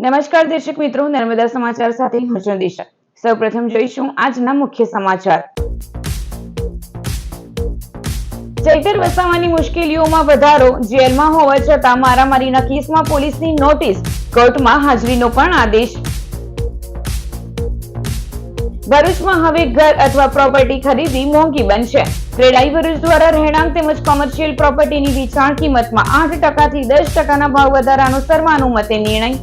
નમસ્કાર દર્શક મિત્રો, નર્મદા સમાચાર સાથે હું છું દિશા। સૌપ્રથમ જોઈશું આજના મુખ્ય સમાચાર। ચૈતર વસાવાની મુશ્કેલીઓમાં વધારો, જેલમાં હોવા છતાં મારામારીના કેસમાં પોલીસની નોટિસ, કોર્ટમાં હાજરીનો પણ આદેશ। ભરૂચમાં હવે ઘર અથવા પ્રોપર્ટી ખરીદવી મોંઘી બનશે। ક્રેડાઈ ભરૂચ દ્વારા રહેણાંક તેમજ કોમર્શિયલ પ્રોપર્ટીની વેચાણ કિંમતમાં 8% થી 10% ભાવ વધારાનો સર્વાનુમતે નિર્ણય।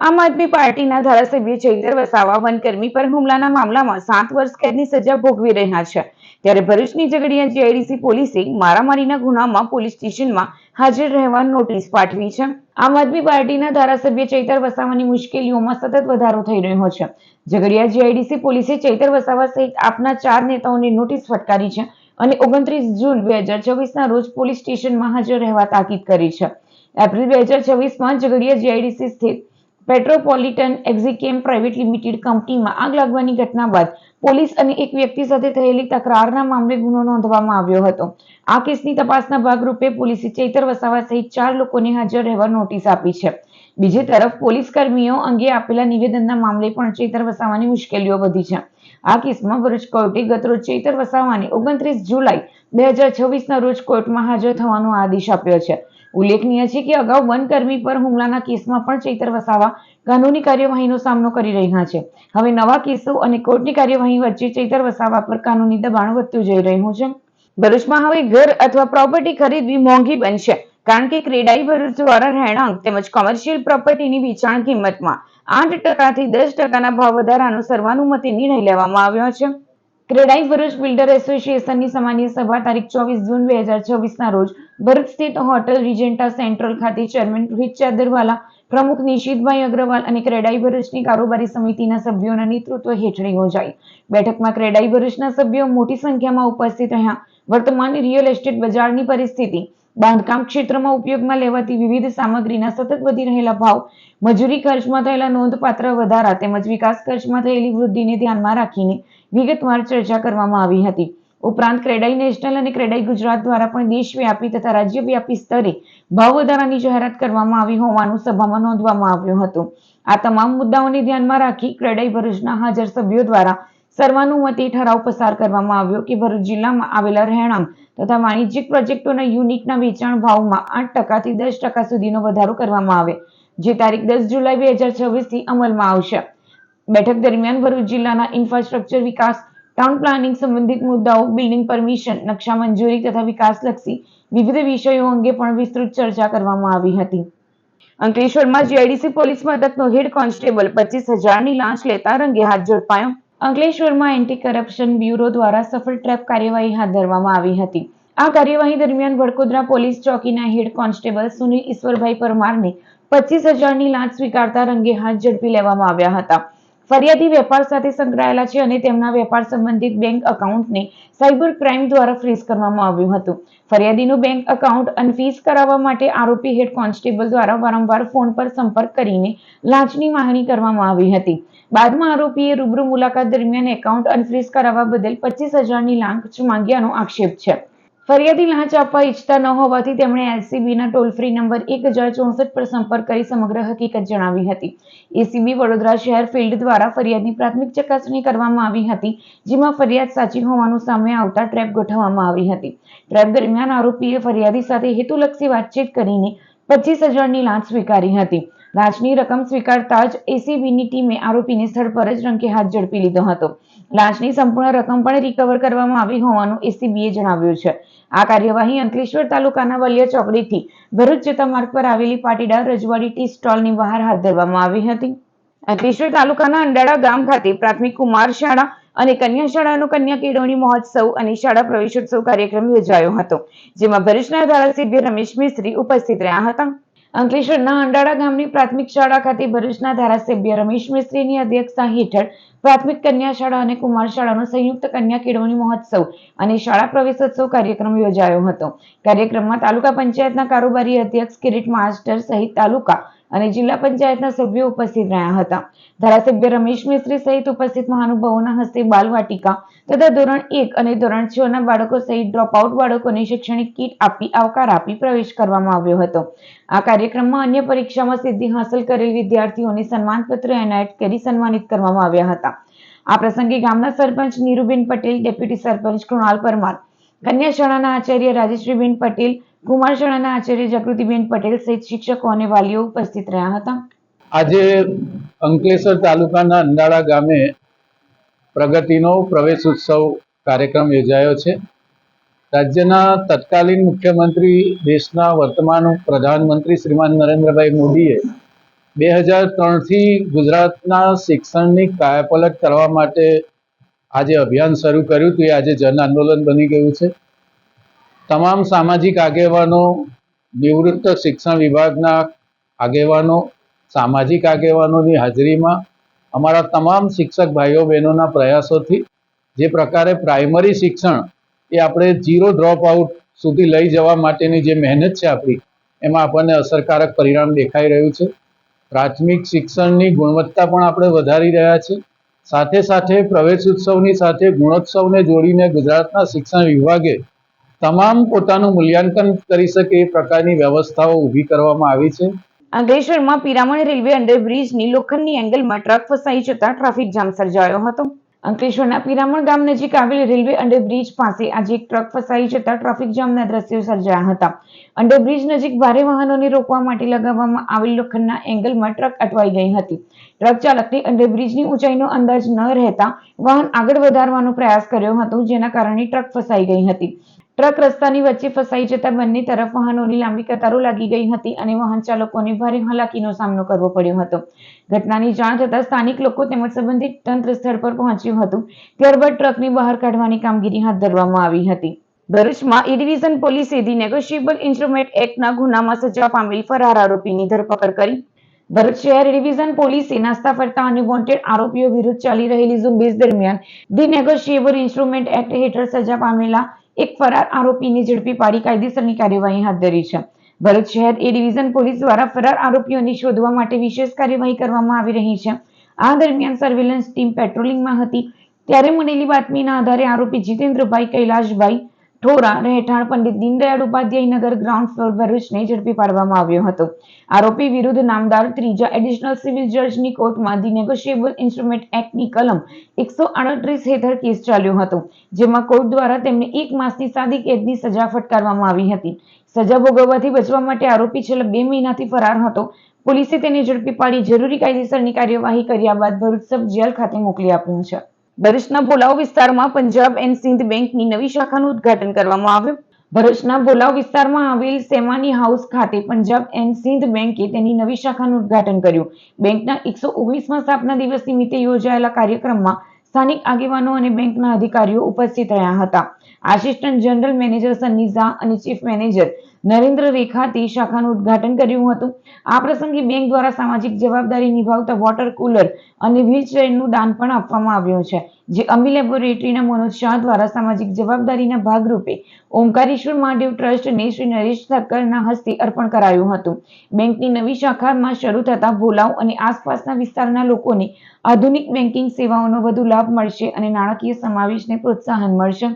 આમ આદમી પાર્ટીના ધારાસભ્ય ચૈતર વસાવા વનકર્મી પર હુમલાના મામલામાં 7 વર્ષ કેદની સજા ભોગવી રહ્યા છે। ત્યારે ભરૂચની ઝઘડિયા જીઆઈડીસી પોલીસે મારામારીના ગુનામાં પોલીસ સ્ટેશનમાં હાજર રહેવા નોટિસ પાઠવી છે। આમ આદમી પાર્ટીના ધારાસભ્ય ચૈતર વસાવાની મુશ્કેલીઓમાં સતત વધારો થઈ રહ્યો છે। ઝઘડિયા જીઆઈડીસી પોલીસે ચૈતર વસાવા સહિત આપના 4 નેતાઓને નોટિસ ફટકારી છે અને 29 જૂન 2024ના રોજ પોલીસ સ્ટેશનમાં હાજર રહેવા તાકીદ કરી છે। એપ્રિલ 2024માં ઝઘડિયા જીઆઈડીસી સ્થિત પેટ્રોપોલિટન એક્ઝિકેમ પ્રાઇવેટ લિમિટેડ કંપનીમાં આગ લાગવાની ઘટના બાદ પોલીસ અને એક વ્યક્તિ સાથે થયેલી તકરારના મામલે ગુનો નોંધવામાં આવ્યો હતો। આ કેસની તપાસના ભાગરૂપે પોલીસે ચૈતર વસાવા સહિત 4 લોકોને હાજર રહેવા નોટિસ આપી છે। બીજી તરફ પોલીસ કર્મીઓ અંગે આપેલા નિવેદનના મામલે પણ ચૈતર વસાવાની મુશ્કેલીઓ વધી છે। આ કેસમાં ભરૂચ કોર્ટે ગતરોજ ચૈતર વસાવાને 29 જુલાઈ 2026ના રોજ કોર્ટમાં હાજર થવાનો આદેશ આપ્યો છે। ઉલ્લેખનીય છે કે અગાઉ વનકર્મી પર હુમલાના કેસમાં પણ ચૈતર વસાવા કાનૂની કાર્યવાહીનો સામનો કરી રહ્યા છે। હવે નવા કેસો અને કોર્ટની કાર્યવાહી વચ્ચે ચૈતર વસાવા પર કાનૂની દબાણ વધતું જઈ રહ્યું છે। ભરૂચમાં હવે ઘર અથવા પ્રોપર્ટી ખરીદવી મોંઘી બનશે, કારણ કે ક્રેડાઈ ભરૂચ દ્વારા રહેણાંક તેમજ કોમર્શિયલ પ્રોપર્ટીની વેચાણ કિંમતમાં 8% થી 10%ના ભાવ વધારાનો સર્વાનુમતે નિર્ણય લેવામાં આવ્યો છે। ક્રેડાઈ ભરૂચ બિલ્ડર એસોસિએશનની સામાન્ય સભા તારીખ 24 જૂન 2024ના રોજ ભરૂચ સ્થિત હોટલ રિજેન્ટા સેન્ટ્રલ ખાતે ચેરમેન રોહિત ચાદરવાલા, પ્રમુખ નિશિતભાઈ અગ્રવાલ અને ક્રેડાઈ ભરૂચની કારોબારી સમિતિના સભ્યોના નેતૃત્વ હેઠળ યોજાઈ। બેઠકમાં ક્રેડાઈ ભરૂચના સભ્યો મોટી સંખ્યામાં ઉપસ્થિત રહ્યા। વર્તમાન રિયલ એસ્ટેટ બજારની પરિસ્થિતિ, બાંધકામ ક્ષેત્રમાં ઉપયોગમાં લેવાતી વિવિધ સામગ્રીના સતત વધી રહેલા ભાવ, મજૂરી ખર્ચમાં થયેલા નોંધપાત્ર વધારા તેમજ વિકાસ ખર્ચમાં થયેલી વૃદ્ધિને ધ્યાનમાં રાખીને વિગતવાર ચર્ચા કરવામાં આવી હતી। ઉપરાંત ક્રેડાઈ નેશનલ અને ક્રેડાઈ ગુજરાત દ્વારા પણ દેશવ્યાપી તથા રાજ્યવ્યાપી સ્તરે ભાવ વધારાની જાહેરાત કરવામાં આવી હોવાનું સભામાં નોંધવામાં આવ્યું હતું। આ તમામ મુદ્દાઓને ધ્યાનમાં રાખી ક્રેડાઈ ભરૂચના હાજર સભ્યો દ્વારા સર્વાનુમતે ઠરાવ પસાર કરવામાં આવ્યો કે ભરૂચ જિલ્લામાં આવેલા રહેણાંક તથા વાણિજ્યિક પ્રોજેક્ટોના યુનિટના વેચાણ ભાવમાં 8% થી 10% સુધીનો વધારો કરવામાં આવે, જે તારીખ 10 જુલાઈ 2026 થી અમલમાં આવશે। બેઠક દરમિયાન ભરૂચ જિલ્લાના ઇન્ફ્રાસ્ટ્રક્ચર વિકાસ, ટાઉન પ્લાનિંગ સંબંધિત મુદ્દાઓ, બિલ્ડિંગ પરમિશન, નકશા મંજૂરી તથા વિકાસલક્ષી વિવિધ વિષયો અંગે પણ વિસ્તૃત ચર્ચા કરવામાં આવી હતી। અંકલેશ્વરમાં જીઆઈડીસી પોલીસ મથકનો હેડ કોન્સ્ટેબલ 25,000ની લાંચ લેતા રંગે હાથ ઝડપાયો। અંકલેશ્વરમાં એન્ટી કરપ્શન બ્યુરો દ્વારા સફળ ટ્રેપ કાર્યવાહી હાથ ધરવામાં આવી હતી। આ કાર્યવાહી દરમિયાન વડોદરા પોલીસ ચોકીના હેડ કોન્સ્ટેબલ સુનિલ ઈશ્વરભાઈ પરમારને 25,000ની લાંચ સ્વીકારતા રંગે હાથ ઝડપી લેવામાં આવ્યા હતા। ફરિયાદી વેપાર સાથે સંકળાયેલા છે અને તેમના વેપાર સંબંધિત બેંક એકાઉન્ટને સાયબર ક્રાઇમ દ્વારા ફ્રીઝ કરવામાં આવ્યું હતું। ફરિયાદીનું બેંક એકાઉન્ટ અનફ્રીઝ કરાવવા માટે આરોપી હેડ કોન્સ્ટેબલ દ્વારા વારંવાર ફોન પર સંપર્ક કરીને લાંચની માંગણી કરવામાં આવી હતી। બાદમાં આરોપીએ રૂબરૂ મુલાકાત દરમિયાન એકાઉન્ટ અનફ્રીઝ કરાવવા બદલ 25,000ની લાંચ માંગ્યાનો આક્ષેપ છે। ફરિયાદી લાંચ આપવા ઈચ્છતા ન હોવાથી તેમણે એલસીબીના ટોલ ફ્રી નંબર 1064 પર સંપર્ક કરી સમગ્ર હકીકત જણાવી હતી। એસીબી વડોદરા શહેર ફિલ્ડ દ્વારા ફરિયાદની પ્રાથમિક ચકાસણી કરવામાં આવી હતી, જેમાં ફરિયાદ સાચી હોવાનું સામે આવતા ટ્રેપ ગોઠવવામાં આવી હતી। ટ્રેપ દરમિયાન આરોપીએ ફરિયાદી સાથે હેતુલક્ષી વાતચીત કરીને 25,000ની લાંચ સ્વીકારી હતી। લાંચની રકમ સ્વીકારતા જ એસીબીની ટીમે આરોપીને સ્થળ પર જ રંગે હાથ ઝડપી લીધો હતો। લાંચની સંપૂર્ણ રકમ પણ રિકવર કરવામાં આવી હોવાનું એસીબીએ જણાવ્યું છે। આ કાર્યવાહી અંકલેશ્વર તાલુકાના વલિયા ચોકડીથી ભરૂચ જતા માર્ગ પર આવેલી પાટીદાર રજવાડી ટી સ્ટોલની બહાર હાથ ધરવામાં આવી હતી। અંકલેશ્વર તાલુકાના અંડાળા ગામ ખાતે પ્રાથમિક કુમાર શાળા અને કન્યા શાળાનો કન્યા કેળવણી મહોત્સવ અને શાળા પ્રવેશોત્સવ કાર્યક્રમ યોજાયો હતો, જેમાં ભરૂચના ધારાસભ્ય રમેશ મિસ્ત્રી ઉપસ્થિત રહ્યા હતા। અંકલેશ્વરના અંડાળા ગામની પ્રાથમિક શાળા ખાતે ભરૂચના ધારાસભ્ય રમેશ મિસ્ત્રીની અધ્યક્ષતા હેઠળ પ્રાથમિક કન્યા શાળા અને કુમાર શાળાનો સંયુક્ત કન્યા કેળવણી મહોત્સવ અને શાળા પ્રવેશોત્સવ કાર્યક્રમ યોજાયો હતો। કાર્યક્રમમાં તાલુકા પંચાયતના કારોબારી અધ્યક્ષ કિરીટ માસ્ટર સહિત તાલુકા અને જિલ્લા પંચાયતના સભ્યો ઉપસ્થિત રહ્યા હતા. ધારાસભ્ય રમેશ મિસ્ત્રી સહિત ઉપસ્થિત મહાનુભાવોના હસ્તે બાલવાટિકા તથા ધોરણ 1 અને ધોરણ 6 ના બાળકો સહિત ડ્રોપઆઉટ બાળકોને શૈક્ષણિક કીટ આપી આવકાર આપી પ્રવેશ કરવામાં આવ્યો હતો. આ કાર્યક્રમમાં અન્ય પરીક્ષામાં સિદ્ધિ હાંસલ કરેલ વિદ્યાર્થીઓને સન્માનપત્ર એનાયત કરી સન્માનિત કરવામાં આવ્યા હતા. આ પ્રસંગે ગામના સરપંચ નીરુબેન પટેલ, ડેપ્યુટી સરપંચ કૃણાલ પરમાર, કન્યા શાળાના આચાર્ય રાજેશ્રીબેન પટેલ, કુમાર શાળાના આચાર્ય જાગૃતિબેન પટેલ સહિત શિક્ષકો અને વાલીઓ ઉપસ્થિત રહ્યા હતા. આજે અંકલેશ્વર તાલુકાના અંડાળા ગામે પ્રગતિનો પ્રવેશ ઉત્સવ કાર્યક્રમ યોજાયો છે. રાજ્યના તત્કાલીન મુખ્યમંત્રી, દેશના વર્તમાન પ્રધાનમંત્રી શ્રીમાન નરેન્દ્રભાઈ મોદીએ 2003થી ગુજરાતના શિક્ષણની કાયાપલટ કરવા માટે આજે અભિયાન શરૂ કર્યું હતું. એ આજે જન આંદોલન બની ગયું છે. તમામ સામાજિક આગેવાનો, નિવૃત્ત શિક્ષણ વિભાગના આગેવાનો, સામાજિક આગેવાનોની હાજરીમાં અમારા તમામ શિક્ષક ભાઈઓ બહેનોના પ્રયાસોથી જે પ્રકારે પ્રાઇમરી શિક્ષણ એ આપણે 0 ડ્રોપ આઉટ સુધી લઈ જવા માટેની જે મહેનત છે આપણી, એમાં આપણને અસરકારક પરિણામ દેખાઈ રહ્યું છે. પ્રાથમિક શિક્ષણની ગુણવત્તા પણ આપણે વધારી રહ્યા છીએ. સાથે સાથે પ્રવેશ ઉત્સવની સાથે ગુણોત્સવને જોડીને ગુજરાતના શિક્ષણ વિભાગે તમામ પોતાનું મૂલ્યાંકન કરી શકે એ પ્રકારની વ્યવસ્થાઓ ઊભી કરવામાં આવી છે. અંકલેશ્વરમાં પિરામણ રેલવે અંડરબ્રિજની લોખંડની એંગલમાં ટ્રક ફસાઈ જતા ટ્રાફિક જામ સર્જાયો હતો. અંકલેશ્વરના પિરામણ ગામ નજીક આવેલ રેલવે અંડરબ્રિજ પાસે આજે એક ટ્રક ફસાઈ જતા ટ્રાફિક જામના દ્રશ્યો સર્જાયા હતા. અંડરબ્રિજ નજીક ભારે વાહનોને રોકવા માટે લગાવવામાં આવેલ લોખંડના એંગલમાં ટ્રક અટવાઈ ગઈ હતી. ટ્રક ચાલકને અંડરબ્રિજની ઊંચાઈનો અંદાજ ન રહેતા વાહન આગળ વધારવાનો પ્રયાસ કર્યો હતો, જેના કારણે ટ્રક ફસાઈ ગઈ હતી. ટ્રક રસ્તાની વચ્ચે ફસાઈ જતા બંને તરફ વાહનોની લાંબી કતારો લાગી ગઈ હતી અને વાહન ચાલકોને ભારે હાલાકીનો સામનો કરવો પડ્યો હતો. ઘટનાની જાણ થતાં સ્થાનિક લોકો તેમજ સંબંધિત તંત્ર સ્થળ પર પહોંચ્યું હતું. ત્યારબાદ ટ્રકને બહાર કાઢવાની કામગીરી હાથ ધરવામાં આવી હતી. ભરૂચમાં એ ડિવિઝન પોલીસે ધી નેગોશિયેબલ ઇન્સ્ટ્રુમેન્ટ એક્ટના ગુનામાં સજા પામેલ ફરાર આરોપીની ધરપકડ કરી. ભરૂચ શહેર ડિવિઝન પોલીસે નાસ્તા ફરતા અને વોન્ટેડ આરોપીઓ વિરુદ્ધ ચાલી રહેલી ઝુંબેશ દરમિયાન ધી નેગોશિયેબલ ઇન્સ્ટ્રુમેન્ટ એક્ટ હેઠળ સજા પામેલા એક ફરાર આરોપીને ઝડપી પાડી કાયદેસરની કાર્યવાહી હાથ ધરી છે. ભરૂચ શહેર એ ડિવિઝન પોલીસ દ્વારા ફરાર આરોપીઓને શોધવા માટે વિશેષ કાર્યવાહી કરવામાં આવી રહી છે. આ દરમિયાન સર્વેલન્સ ટીમ પેટ્રોલિંગમાં હતી ત્યારે મળેલી બાતમીના આધારે આરોપી જીતેન્દ્રભાઈ કૈલાશભાઈ ઠોરા રહેઠાણ પંડિત દીનદયાળ ઉપાધ્યાય નગર ગ્રાઉન્ડ ફ્લોર ભરૂચને ઝડપી પાડવામાં આવ્યો હતો. આરોપી વિરુદ્ધ નામદાર ત્રીજા એડિશનલ સિવિલ જજની કોર્ટમાં ધી નેગોશિયેબલ ઇન્સ્ટ્રુમેન્ટ એક્ટની કલમ 138 હેઠળ કેસ ચાલ્યો હતો, જેમાં કોર્ટ દ્વારા તેમને 1 માસની સાદી કેદની સજા ફટકારવામાં આવી હતી. સજા ભોગવવાથી બચવા માટે આરોપી છેલ્લા 2 મહિનાથી ફરાર હતો. પોલીસે તેને ઝડપી પાડી જરૂરી કાયદેસરની કાર્યવાહી કર્યા બાદ ભરૂચ સબ જેલ ખાતે મોકલી આપ્યું છે. ભરૂચના ભોલાવ વિસ્તારમાં પંજાબ એન્ડ સિંધ બેંકની નવી શાખાનું ઉદ્ઘાટન કરવામાં આવ્યું. ભરૂચના ભોલાવ વિસ્તારમાં આવેલ સેમાની હાઉસ ખાતે પંજાબ એન્ડ સિંધ બેંકે તેની નવી શાખાનું ઉદ્ઘાટન કર્યું. બેંકના 119મા સ્થાપના દિવસ નિમિત્તે યોજાયેલા કાર્યક્રમમાં સ્થાનિક આગેવાનો અને બેંકના અધિકારીઓ ઉપસ્થિત રહ્યા હતા. Assistant general manager Sunny Jha અને ચીફ મેનેજર નરેન્દ્ર રેખાથી શાખાનું ઉદ્ઘાટન કર્યું હતું. આ પ્રસંગે બેંક દ્વારા સામાજિક જવાબદારી નિભાવતા વોટર કુલર અને વ્હીલચેરનું દાન પણ આપવામાં આવ્યું છે, જે અમી લેબોરેટરીના મનોજ શાહ દ્વારા સામાજિક જવાબદારીના ભાગરૂપે ઓમકારેશ્વર મહાદેવ ટ્રસ્ટને શ્રી નરેશ ઠક્કરના હસ્તે અર્પણ કરાયું હતું. બેંકની નવી શાખામાં શરૂ થતા ભોલાવ અને આસપાસના વિસ્તારના લોકોને આધુનિક બેન્કિંગ સેવાઓનો વધુ લાભ મળશે અને નાણાકીય સમાવેશને પ્રોત્સાહન મળશે.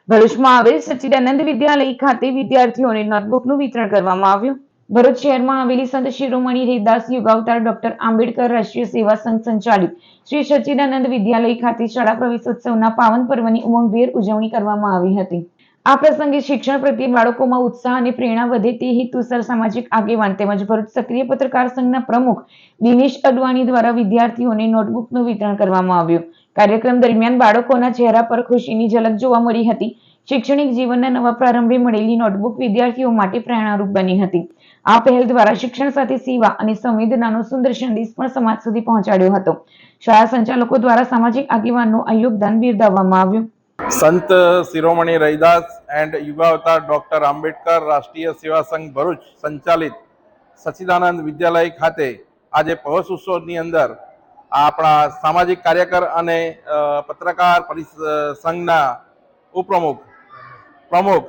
ભરૂચમાં આવેલ સચ્ચિદાનંદ વિદ્યાલય ખાતે વિદ્યાર્થીઓને નોટબુકનું વિતરણ કરવામાં આવ્યું. ભરૂચ શહેરમાં આવેલી સંત શિરોમણી હરિદાસ યુગાવતાર ડોક્ટર આંબેડકર રાષ્ટ્રીય સેવા સંઘ સંચાલિત શ્રી સચ્ચિદાનંદ વિદ્યાલય ખાતે શાળા પ્રવેશોત્સવના પાવન પર્વની ઉમંગભેર ઉજવણી કરવામાં આવી હતી. આ પ્રસંગે શિક્ષણ પ્રત્યે બાળકોમાં ઉત્સાહ અને પ્રેરણા વધે તે હેતુસર સામાજિક આગેવાન તેમજ ભરૂચ સક્રિય પત્રકાર સંઘના પ્રમુખ દિનેશ અડવાણી દ્વારા વિદ્યાર્થીઓને નોટબુકનું વિતરણ કરવામાં આવ્યું. કાર્યક્રમ દરમિયાન બાળકોના ચહેરા પર ખુશીની ઝલક જોવા મળી હતી. શૈક્ષણિક જીવનના નવા પ્રારંભે મળેલી નોટબુક વિદ્યાર્થીઓ માટે પ્રેરણારૂપ બની હતી. આ પહેલ દ્વારા શિક્ષણ સાથે સેવા અને સંવેદનાનો સુંદર સંદેશ પણ સમાજ સુધી પહોંચાડ્યો હતો. શાળા સંચાલકો દ્વારા સામાજિક આગેવાનનું આ યોગદાન બિરદાવવામાં આવ્યું. સંત શિરોમણી રૈદાસ એન્ડ યુગાવતાર ડોક્ટર આંબેડકર રાષ્ટ્રીય સેવા સંઘ ભરૂચ સંચાલિત સચ્ચિદાનંદ વિદ્યાલય ખાતે આજે પ્રવેશ ઉત્સવની અંદર આપણા સામાજિક કાર્યકર અને પત્રકાર સંઘના પ્રમુખ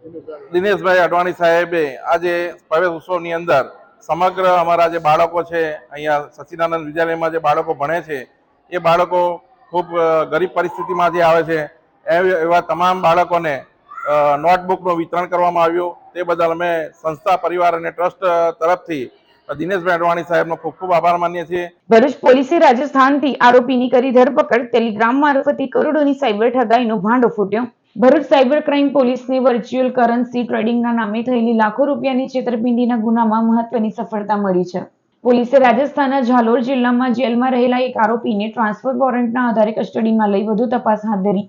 દિનેશભાઈ અડવાણી સાહેબે આજે પ્રવેશ ઉત્સવની અંદર સમગ્ર અમારા જે બાળકો છે અહીંયા સચ્ચિદાનંદ વિદ્યાલયમાં જે બાળકો ભણે છે એ બાળકો ખૂબ ગરીબ પરિસ્થિતિમાંથી આવે છે એવા તમામ બાળકોને નોટબુકનું વિતરણ કરવામાં આવ્યું. તે બદલ અમે સંસ્થા, પરિવાર અને ટ્રસ્ટ તરફથી દિનેશભાઈ અડવાણી સાહેબનો ખૂબ ખૂબ આભાર માનીએ છીએ. ભરૂચ પોલીસે રાજસ્થાનથી આરોપીની કરી ધરપકડ. ટેલિગ્રામ મારફતે કરોડોની સાયબર ઠગાઈનો ભાંડો ફૂટ્યો. ભરૂચ સાયબર ક્રાઇમ પોલીસને વર્ચ્યુઅલ કરન્સી ટ્રેડિંગના નામે થયેલી લાખો રૂપિયાની છેતરપિંડીના ગુનામાં મહત્વની સફળતા મળી છે. પોલીસે રાજસ્થાનના ઝાલોર જિલ્લામાં જેલમાં રહેલા એક આરોપીને ટ્રાન્સફર વોરંટના આધારે કસ્ટડીમાં લઈ વધુ તપાસ હાથ ધરી.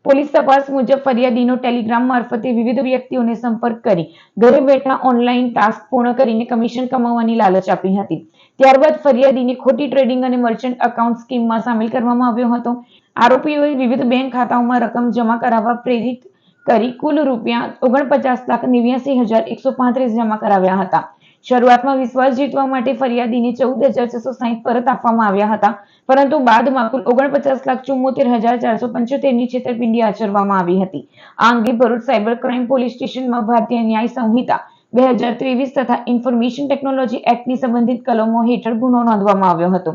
પોલીસ તપાસ મુજબ ફરિયાદીનો ટેલિગ્રામ મારફતે વિવિધ વ્યક્તિઓને સંપર્ક કરી ઘરે બેઠા ઓનલાઈન ટાસ્ક પૂર્ણ કરીને કમિશન કમાવવાની લાલચ આપી હતી. ત્યારબાદ ફરિયાદીને ખોટી ટ્રેડિંગ અને મર્ચન્ટ અકાઉન્ટ સ્કીમમાં સામેલ કરવામાં આવ્યો હતો. આરોપીઓએ વિવિધ બેંક ખાતાઓમાં રકમ જમા કરાવવા પ્રેરિત કરી કુલ રૂપિયા 49,89,135 જમા કરાવ્યા હતા. શરૂઆતમાં વિશ્વાસ જીતવા માટે ફરિયાદીને 14,660 પરત આપવામાં આવ્યા હતા, પરંતુ બાદમાં કુલ 49,74,475 ની છેતરપિંડી આચરવામાં આવી હતી. આ અંગે ભરૂચ સાયબર ક્રાઇમ પોલીસ સ્ટેશનમાં ભારતીય ન્યાય સંહિતા 2023 તથા ઇન્ફોર્મેશન ટેકનોલોજી એક્ટની સંબંધિત કલમો હેઠળ ગુનો નોંધવામાં આવ્યો હતો.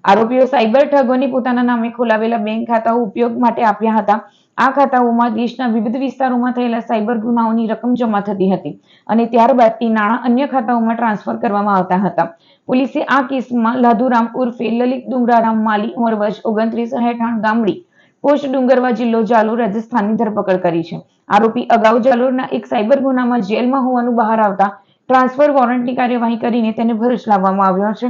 આરોપીઓ સાયબર ઠગોને પોતાના નામે ખોલાવેલા બેંક ખાતાઓ ઉપયોગ માટે આપ્યા હતા. આ ખાતાઓમાં દેશના વિવિધ વિસ્તારોમાં થયેલા સાયબર ગુનાઓની રકમ જમા થતી હતી અને ત્યારબાદ તે નાણાં અન્ય ખાતાઓમાં ટ્રાન્સફર કરવામાં આવતા હતા. પોલીસે આ કેસમાં લાધુરામ ઉર્ફે લલિત ડુંગરારામ માલી ઉંમર વર્ષ 29 રહેઠાણ ગામડી પોસ્ટ ડુંગરવા જિલ્લો જાલોર રાજસ્થાનની ધરપકડ કરી છે. આરોપી અગાઉ જાલોરના એક સાયબર ગુનામાં જેલમાં હોવાનું બહાર આવતા ટ્રાન્સફર વોરંટની કાર્યવાહી કરીને તેને ભરૂચ લાવવામાં આવ્યો છે.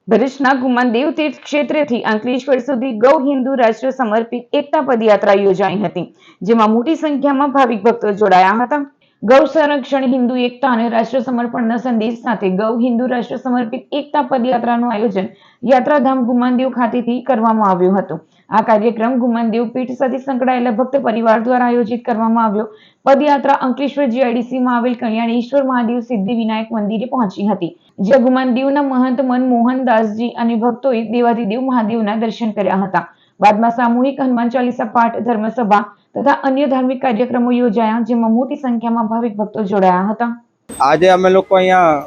ભરૂચના ગુમાનદેવ તીર્થ ક્ષેત્રથી અંકલેશ્વર સુધી ગૌ હિન્દુ રાષ્ટ્ર સમર્પિત એકતા પદયાત્રા યોજાઈ હતી, જેમાં મોટી સંખ્યામાં ભાવિક ભક્તો જોડાયા હતા. ગૌ સંરક્ષણ, હિન્દુ એકતા અને રાષ્ટ્ર સમર્પણના સંદેશ સાથે ગૌ હિન્દુ રાષ્ટ્ર સમર્પિત એકતા પદયાત્રાનું આયોજન યાત્રાધામ ગુમાનદેવ ખાતેથી કરવામાં આવ્યું હતું. આ કાર્યક્રમ ગુમાનદેવ પીઠ સાથે સંકળાયેલા ભક્ત પરિવાર દ્વારા આયોજિત કરવામાં આવ્યો. પદયાત્રા અંકલેશ્વર જીઆઈડીસીમાં આવેલ કલ્યાણેશ્વર મહાદેવ સિદ્ધિ વિનાયક મંદિરે પહોંચી હતી, જ્યાં ગુમાનદેવના મહંત મનમોહન દાસજી અને ભક્તોએ દેવાધિદેવ મહાદેવના દર્શન કર્યા હતા. બાદમાં સામૂહિક હનુમાન ચાલીસા પાઠ, ધર્મસભા તથા અન્ય ધાર્મિક કાર્યક્રમો યોજાયા, જેમાં મોટી સંખ્યામાં ભાવિક ભક્તો જોડાયા હતા. આજે અમે લોકો અહીંયા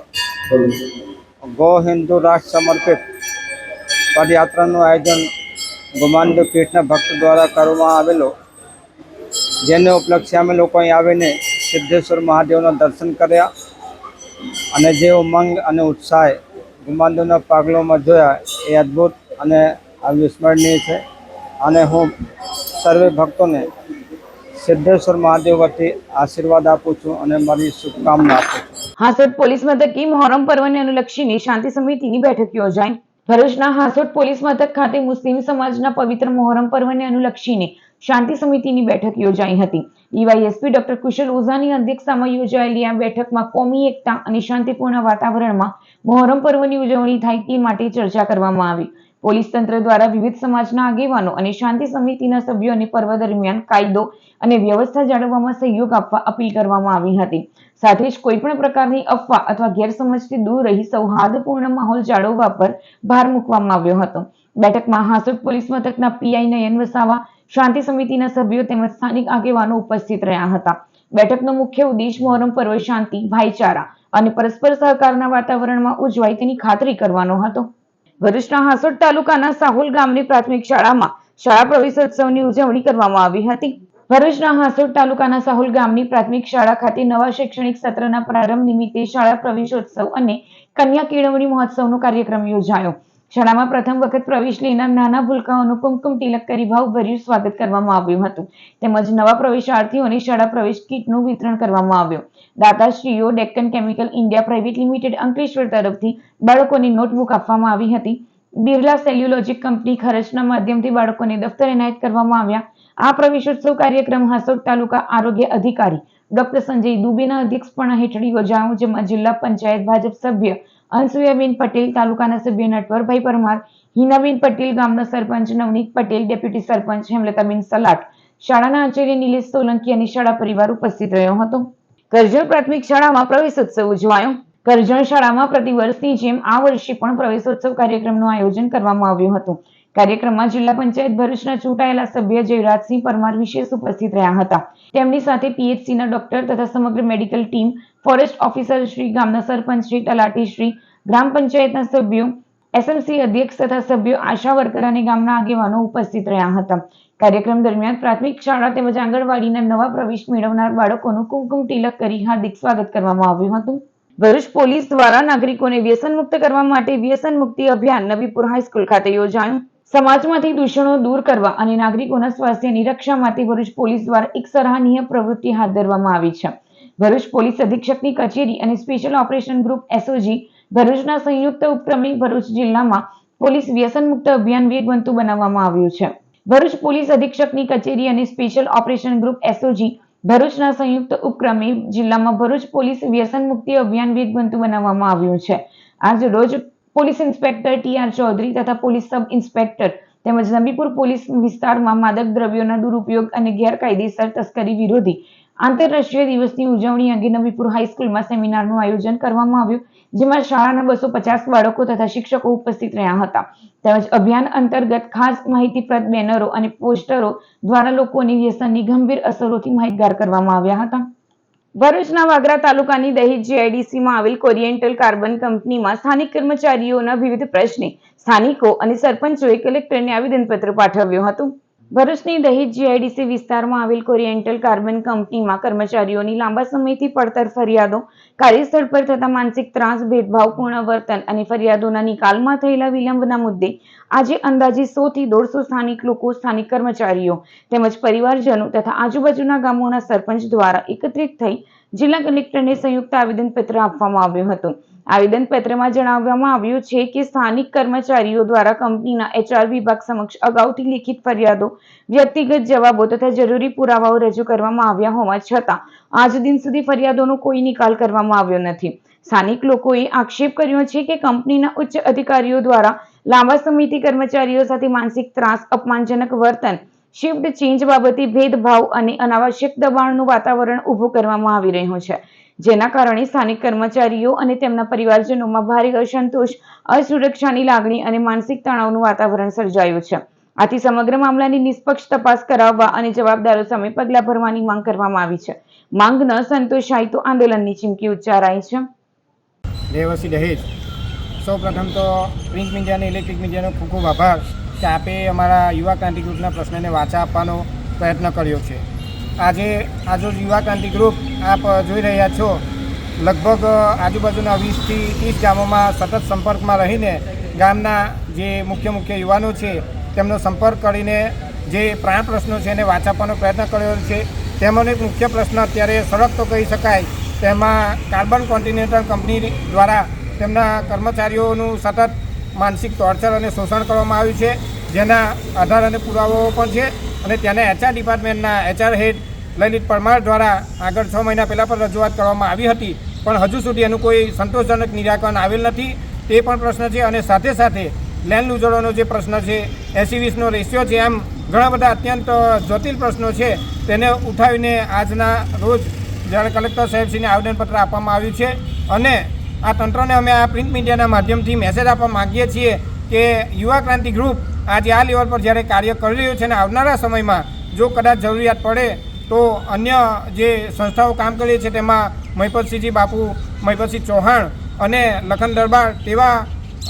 ગૌ હિન્દુ રાષ્ટ્ર સમર્પિત પદયાત્રાનું આયોજન ગુમાનદેવ પીઠના ભક્ત દ્વારા કરવામાં આવેલો, જેને ઉપલક્ષે અમે લોકો અહીં આવીને સિદ્ધેશ્વર મહાદેવના દર્શન કર્યા અને જે ઉમંગ અને ઉત્સાહ ગુમાનદેવના પાગલોમાં જોયા એ અદ્ભુત અને અવિસ્મરણીય છે. અને હું સર્વે ભક્તોને સિદ્ધેશ્વર મહાદેવ વતી આશીર્વાદ આપું છું અને મારી શુભકામના આપું છું. હાસોટ પોલીસ મથકે મોહરમ પર્વને અનુલક્ષીને શાંતિ સમિતિની બેઠક યોજાઈ. ભરૂચના હાસોટ પોલીસ મથક ખાતે મુસ્લિમ સમાજના પવિત્ર મોહરમ પર્વને અનુલક્ષીને શાંતિ સમિતિની બેઠક યોજાઈ હતી. ડીવાયએસપી ડોક્ટર કુશલ ઓઝાની અધ્યક્ષતામાં યોજાયેલી આ બેઠકમાં કોમી એકતા અને શાંતિપૂર્ણ વાતાવરણમાં મોહરમ પર્વની ઉજવણી થાય તે માટે ચર્ચા કરવામાં આવી. પોલીસ તંત્ર દ્વારા વિવિધ સમાજના આગેવાનો અને શાંતિ સમિતિના સભ્યોને પર્વ દરમિયાન કાયદો અને વ્યવસ્થા જાળવવામાં સહયોગ આપવા અપીલ કરવામાં આવી હતી. સાથે જ કોઈપણ પ્રકારની અફવા અથવા ગેરસમજથી દૂર રહી સૌહાર્દપૂર્ણ માહોલ જાળવવા પર ભાર મૂકવામાં આવ્યો હતો. બેઠકમાં હાસોટ પોલીસ મથકના પીઆઈ નયન વસાવા, શાંતિ સમિતિના સભ્યો તેમજ સ્થાનિક આગેવાનો ઉપસ્થિત રહ્યા હતા. બેઠકનો મુખ્ય ઉદ્દેશ મોહરમ પર્વ શાંતિ, ભાઈચારા અને પરસ્પર સહકારના વાતાવરણમાં ઉજવાય તેની ખાતરી કરવાનો હતો. ભરૂચના હાસોટ તાલુકાના સાહોલ ગામની પ્રાથમિક શાળામાં શાળા પ્રવેશોત્સવની ઉજવણી કરવામાં આવી હતી. ભરૂચના હાસોટ તાલુકાના સાહોલ ગામની પ્રાથમિક શાળા ખાતે નવા શૈક્ષણિક સત્રના પ્રારંભ નિમિત્તે શાળા પ્રવેશોત્સવ અને કન્યા કેળવણી મહોત્સવનો કાર્યક્રમ યોજાયો. શાળામાં પ્રથમ વખત પ્રવેશ લેનાર નાના ભૂલકાઓનું કુમકુમ તિલક કરી ભાવભર્યું સ્વાગત કરવામાં આવ્યું હતું, તેમજ નવા પ્રવેશાર્થીઓને શાળા પ્રવેશ કીટનું વિતરણ કરવામાં આવ્યું. દાતાશ્રીઓ Deccan chemical India private limited Ankleshwar તરફથી બાળકોને નોટબુક આપવામાં આવી હતી. બિરલા સેલ્યુલોજિક કંપની ખરચના માધ્યમથી બાળકોને દફતર એનાયત કરવામાં આવ્યા. આ પ્રવેશોત્સવ કાર્યક્રમ હાસોટ તાલુકા આરોગ્ય અધિકારી ડોક્ટર સંજય દુબેના અધ્યક્ષપણા હેઠળ યોજાયો, જેમાં જિલ્લા પંચાયત ભાજપ સભ્ય અંસુયાબેન પટેલ, તાલુકાના સભ્ય નટવરભાઈ પરમાર, હિનાબેન પટેલ, ગામના સરપંચ નવનીત પટેલ, ડેપ્યુટી સરપંચ હેમલતાબેન સલાટ, શાળાના આચાર્ય નિલેશ સોલંકી અને શાળા પરિવાર ઉપસ્થિત રહ્યો હતો. કરજણ પ્રાથમિક શાળામાં પ્રવેશોત્સવ ઉજવાયો. કરજણ શાળામાં પ્રતિવર્ષની જેમ આ વર્ષે પણ પ્રવેશોત્સવ કાર્યક્રમનું આયોજન કરવામાં આવ્યું હતું. કાર્યક્રમમાં જિલ્લા પંચાયત ભરૂચના ચૂંટાયેલા સભ્ય જયરાજસિંહ પરમાર વિશેષ ઉપસ્થિત રહ્યા હતા. તેમની સાથે પીએચસીના ડોક્ટર તથા સમગ્ર medical team, forest officer Shri, ગામના સરપંચ શ્રી, તલાટી શ્રી, ગ્રામ પંચાયતના સભ્યો, એસએમસી અધ્યક્ષ તથા સભ્યો, આશા વર્કર અને ગામના આગેવાનો ઉપસ્થિત રહ્યા હતા. કાર્યક્રમ દરમિયાન પ્રાથમિક શાળા તેમજ આંગણવાડીના નવા પ્રવેશ મેળવનાર બાળકોનું કુમકુમ તિલક કરી હાર્દિક સ્વાગત કરવામાં આવ્યું હતું. ભરૂચ પોલીસ દ્વારા નાગરિકોને વ્યસન મુક્ત કરવા માટે વ્યસન મુક્તિ અભિયાન નવીપુર હાઈસ્કૂલ ખાતે યોજાયું. સમાજમાંથી દૂષણો દૂર કરવા અને નાગરિકોના સ્વાસ્થ્યની રક્ષા માટે ભરૂચ પોલીસ દ્વારા એક સરાહનીય પ્રવૃત્તિ હાથ ધરવામાં આવી છે. ભરૂચ પોલીસ અધિક્ષકની કચેરી અને સ્પેશિયલ ઓપરેશન ગ્રુપ એસઓજી ભરૂચના સંયુક્ત ઉપક્રમે ભરૂચ જિલ્લામાં પોલીસ વ્યસન મુક્ત અભિયાન વેગવંતુ બનાવવામાં આવ્યું છે. ભરૂચ પોલીસ અધિક્ષકની કચેરી અને સ્પેશિયલ ઓપરેશન ગ્રુપ એસઓજી ભરૂચના સંયુક્ત ઉપક્રમે જિલ્લામાં ભરૂચ પોલીસ વ્યસન મુક્તિ અભિયાન વેગવંતુ બનાવવામાં આવ્યું છે. આજ રોજ પોલીસ ઇન્સ્પેક્ટર ટી.આર. ચૌધરી તથા પોલીસ સબ ઇન્સ્પેક્ટર તેમજ નબીપુર પોલીસ વિસ્તારમાં માદક દ્રવ્યોના દુરુપયોગ અને ગેરકાયદેસર તસ્કરી વિરોધી આંતરરાષ્ટ્રીય દિવસની ઉજવણી અંગે નબીપુર હાઈસ્કૂલમાં સેમિનારનું આયોજન કરવામાં આવ્યું, જેમાં શાળાના 250 બાળકો તથા શિક્ષકો ઉપસ્થિત રહ્યા હતા. તેમજ અભિયાન અંતર્ગત ખાસ માહિતીપ્રદ બેનરો અને પોસ્ટરો દ્વારા લોકોની વ્યસનની ગંભીર અસરોથી માહિતગાર કરવામાં આવ્યા હતા. ભરૂચના વાગરા તાલુકાની દહેજ જીઆઈડીસીમાં આવેલ કોરિએન્ટલ કાર્બન કંપનીમાં સ્થાનિક કર્મચારીઓના વિવિધ પ્રશ્ને સ્થાનિકો અને સરપંચોએ કલેક્ટરને આવેદનપત્ર પાઠવ્યું હતું. ભરૂચની દહેજ જીઆઈડીસી વિસ્તારમાં આવેલ કોરિએન્ટલ કાર્બન કંપનીમાં કર્મચારીઓની લાંબા સમયથી પડતર ફરિયાદો, કાર્યસ્થળ પર થતા માનસિક ત્રાસ, ભેદભાવપૂર્ણ વર્તન અને ફરિયાદોના નિકાલમાં થયેલા વિલંબના મુદ્દે આજે અંદાજે 100 થી 150 સ્થાનિક લોકો, સ્થાનિક કર્મચારીઓ તેમજ પરિવારજનો તથા આજુબાજુના ગામોના સરપંચ દ્વારા એકત્રિત થઈ જિલ્લા કલેક્ટરને સંયુક્ત આવેદનપત્ર આપવામાં આવ્યું હતું. આવેદનપત્રમાં જણાવવામાં આવ્યું છે કે સ્થાનિક કર્મચારીઓ દ્વારા કંપનીના એચઆર વિભાગ સમક્ષ અગાઉથી લિખિત ફરિયાદો, વ્યક્તિગત જવાબો તથા જરૂરી પુરાવાઓ રજૂ કરવામાં આવ્યા હોવા છતાં આજ દિન સુધી ફરિયાદોનો કોઈ નિકાલ કરવામાં આવ્યો નથી. સ્થાનિક લોકોએ આક્ષેપ કર્યો છે કે કંપનીના ઉચ્ચ અધિકારીઓ દ્વારા લાંબા સમયથી કર્મચારીઓ સાથે માનસિક ત્રાસ, અપમાનજનક વર્તન, શિફ્ટ ચેન્જ બાબતે ભેદભાવ અને અનાવશ્યક દબાણનું વાતાવરણ ઊભું કરવામાં આવી રહ્યું છે, જેના કારણે સ્થાનિક કર્મચારીઓ અને તેમના પરિવારજનોમાં ભારે અસંતોષ, અસુરક્ષાની લાગણી અને માનસિક તણાવનું વાતાવરણ સર્જાયું છે. આથી સમગ્ર મામલાની નિષ્પક્ષ તપાસ કરાવવા અને જવાબદારો સામે પગલાં ભરવાની માંગ કરવામાં આવી છે. માંગ ન સંતોષાય તો આંદોલનની ચીમકી ઉચ્ચારાઈ છે. દેવસી દહેજ, સૌ પ્રથમ તો પ્રિન્ટ મીડિયા અને ઇલેક્ટ્રિક મીડિયાનો ખૂબ ખૂબ આભાર કે આપે અમારા યુવા ક્રાંતિ ગ્રુપના પ્રશ્નને વાચા આપવાનો પ્રયત્ન કર્યો છે. આજે યુવા ક્રાંતિ ગ્રુપ આપ જોઈ રહ્યા છો, લગભગ આજુબાજુના 20 થી 30 ગામોમાં સતત સંપર્કમાં રહીને ગામના જે મુખ્ય યુવાનો છે તેમનો સંપર્ક કરીને જે પ્રાણ પ્રશ્નો છે એને વાચા આપવાનો પ્રયત્ન કર્યો છે. તેમાંનો એક મુખ્ય પ્રશ્ન અત્યારે સળગતો કહી શકાય, તેમાં કાર્બન કોન્ટિનેન્ટલ કંપની દ્વારા તેમના કર્મચારીઓનું સતત માનસિક ટોર્ચર અને શોષણ કરવામાં આવ્યું છે, જેના આધાર અને પુરાવાઓ પણ છે. અને ત્યાંના એચઆર ડિપાર્ટમેન્ટના એચઆર હેડ લલિત પરમાર દ્વારા આગળ 6 મહિના પહેલાં પણ રજૂઆત કરવામાં આવી હતી, પણ હજુ સુધી એનું કોઈ સંતોષજનક નિરાકરણ આવેલ નથી. તે પણ પ્રશ્ન છે. અને સાથે સાથે લેન્ડ લૂઝરોનો જે પ્રશ્ન છે, 80-20નો રેશિયો છે, એમ ઘણા બધા અત્યંત જટિલ પ્રશ્નો છે, તેને ઉઠાવીને આજના રોજ જ્યારે કલેક્ટર સાહેબશ્રીને આવેદનપત્ર આપવામાં આવ્યું છે. અને આ તંત્રને અમે આ પ્રિન્ટ મીડિયાના માધ્યમથી મેસેજ આપવા માગીએ છીએ કે યુવા ક્રાંતિ ગ્રુપ આજે આ લેવલ પર જ્યારે કાર્ય કરી રહ્યું છે અને આવનારા સમયમાં જો કદાચ જરૂરિયાત પડે તો અન્ય જે સંસ્થાઓ કામ કરી છે તેમાં મહિપતસિંહજી બાપુ, મહિપતસિંહ ચૌહાણ અને લખન દરબાર તેવા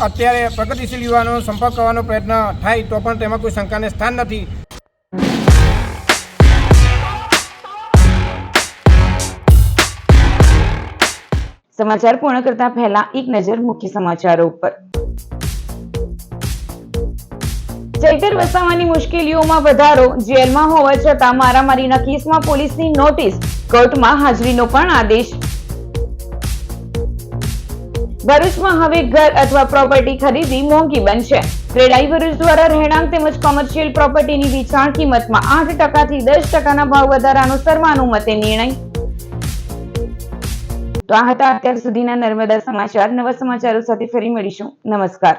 અત્યારે પ્રગતિશીલ યુવાનોનો સંપર્ક કરવાનો પ્રયત્ન થાય તો પણ તેમાં કોઈ શંકાને સ્થાન નથી. સમાચાર પૂર્ણ કરતા પહેલા એક નજર મુખ્ય સમાચારો ઉપર. ચૈતર વસાવાની મુશ્કેલીઓમાં વધારો, જેલમાં હોવા છતાં મારામારીના કેસમાં પોલીસની નોટિસ, કોર્ટમાં હાજરીનો પણ આદેશ. ભરૂચમાં હવે ઘર અથવા પ્રોપર્ટી ખરીદવી મોંઘી બનશે. ક્રેડાઈ ભરૂચ દ્વારા રહેણાંક તેમજ કોમર્શિયલ પ્રોપર્ટીની વેચાણ કિંમતમાં 8% થી 10% ભાવ વધારાનો સર્વાનુમતે નિર્ણય. તો આ હતા અત્યાર સુધીના નર્મદા સમાચાર. નવા સમાચારો સાથે ફરી મળીશું. નમસ્કાર.